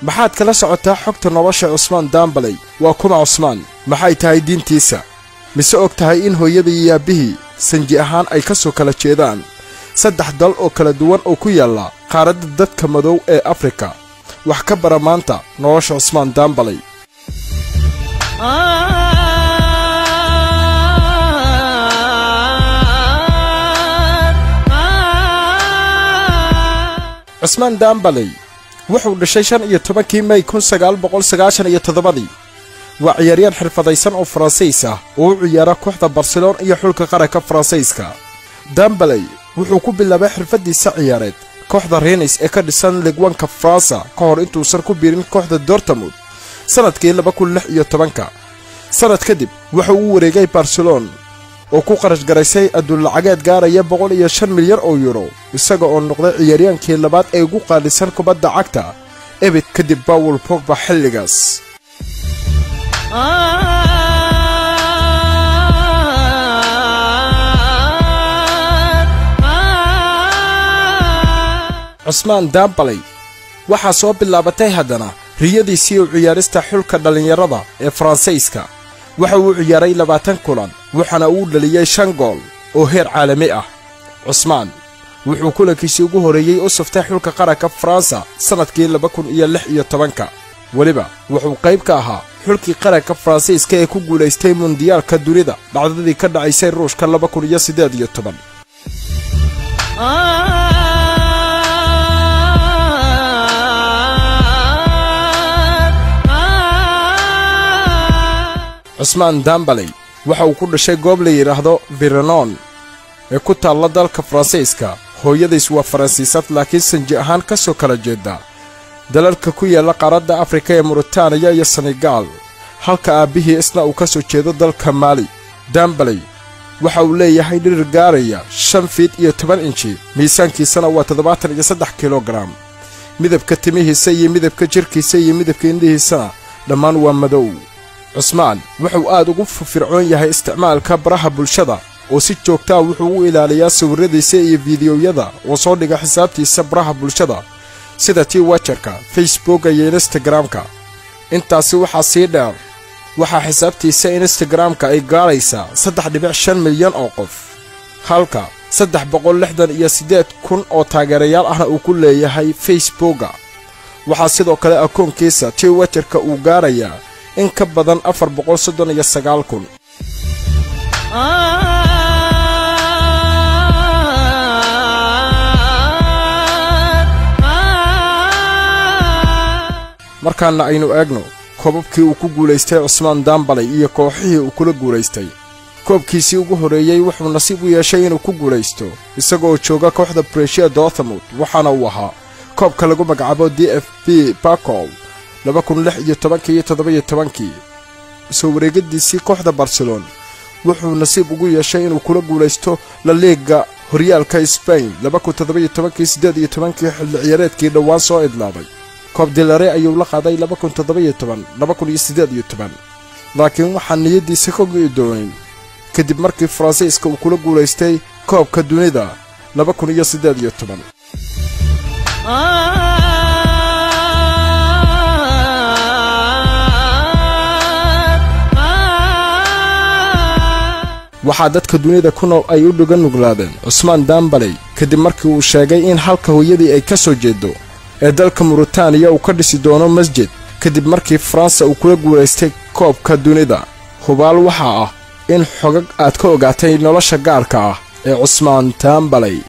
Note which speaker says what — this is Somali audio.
Speaker 1: maxaad kala socotaa xogta nolosha Cusmaan Dembélé waa kuma Cusmaan maxay tahay diintiisa mise og tahay in hooyada iyo aabihii sanji ahaan ay ka soo kala jeedaan saddex dal oo kala duwan oo ku yaala qaaradda dadka madow ee Afrika wax ka bara maanta nolosha Cusmaan Dembélé Cusmaan Dembélé wuxuu dhashay 15 May 1997 waa ciyaaryahan xirfadaysan oo Faransiis ah oo u ciyaara kooxda Barcelona iyo xulka qaranka Faransiiska. Dembélé wuxuu ku bilaabay xirfadiisa ciyaareed kooxda Rennes ee ka dhisan Ligue 1 ka France ka hor intuusan ku biirin kooxda Dortmund sanadkii 2016. sanad kadib wuxuu u wareegay Barcelona oo ku qarash garaysay adduun lacageed gaaraya 105 milyan oo euro isaga oo noqday ciyaaryahankii labaad ee ugu qaalisan kubadda cagta ebed kadib Paul Pogba xilligaas. Cusmaan Dembélé waxaa soo bilaabatay haddana riyadiisii u ciyaarista xulka dhalinyarada ee Faransiiska waxa uu ciyaaray 20 kulan waxana uu dhaliyay 5 gool oo heer caalami ah. Cusmaan wuxuu kulankiisii ugu horeeyay u saftay xulka qaranka Faransa sanadkii 2016 waliba wuxuu qayb ka ahaa xulkii qaranka Faransiiska ee ku guuleystay Mondiyaalka dunida dhacdadii ka dhacaysay Ruushka 2018. Cusmaan Dembélé waxa uu ku dhashay goob la yiraahdo Vernon ee ku taal dalka Faransiiska. hooyadiis waa Faransiisad laakiin sanji ahaan ka soo kala jeeda dalalka ku yaala qaaradda Afrika ee Mauritania iyo Senegal halka aabihii isna uu ka soo jeedo dalka Mali. Dembélé waxa uu leeyahay dhirir gaaraya 5 feet iyo 10 inchi miisaankiisana waa 73 kilogram. midabka timihiisa iyo midabka jirkiisa iyo midabka indhihiisana dhammaan waa madow. Cusmaan wuxuu aad ugu firfircoon yahay isticmaalka baraha bulshada oo si joogto ah wuxuu u ilaaliyaa sawiradiisa iyo fiidiyowyada oo soo dhiga xisaabtiisa baraha bulshada sida Twitterka, Facebooka iyo Instagramka. intaasi waxaa sii dheer waxaa xisaabtiisa Instagramka ay gaaraysaa 3.5 milyan oo qof halka 368,000 oo taageerayaal ahna uu ku leeyahay Facebooka. waxaa sidoo kale akoonkiisa Twitterka uu gaarayaa in ka badan 439,000. markaana aynu eegno koobabkii uu ku guuleystay Cusmaan Dembélé iyo kooxihii uu kula guuleystay. koobkiisii ugu horeeyay wuxuu nasiib u yeeshay inuu ku guuleysto isagoo jooga kooxda Borussia Dortmund waxaana uu ahaa koobka lagu magacaabo DFB Pokal 2016-17. soo wareegadiisii kooxda Barcelona wuxuu nasiib ugu yeeshay inuu kula guuleysto La Liga horyaalka Spain 2017-18 xilli ciyaareedkii dhawaan soo idlaaday. koob Dilare ayuu la qaaday 2017-2018 laakiin waxaa niyadiisa ka go'i doonay kadib markii Faransiiska uu kula guuleystay koobka dunida 2018. waxaa dadka dunida ku nool ay u dhugan nuglaadeen Cusmaan Dembélé kadib markii uu sheegay in halka hooyadii ay ka soo jeedo ee dalka Mauritania uu ka dhisi doono masjid kadib markii Faransa uu kula guuleystay koobka dunida. hubaal waxa ah in xogag aad ka ogaatay nolosha gaarka ah ee Cusmaan Dembélé.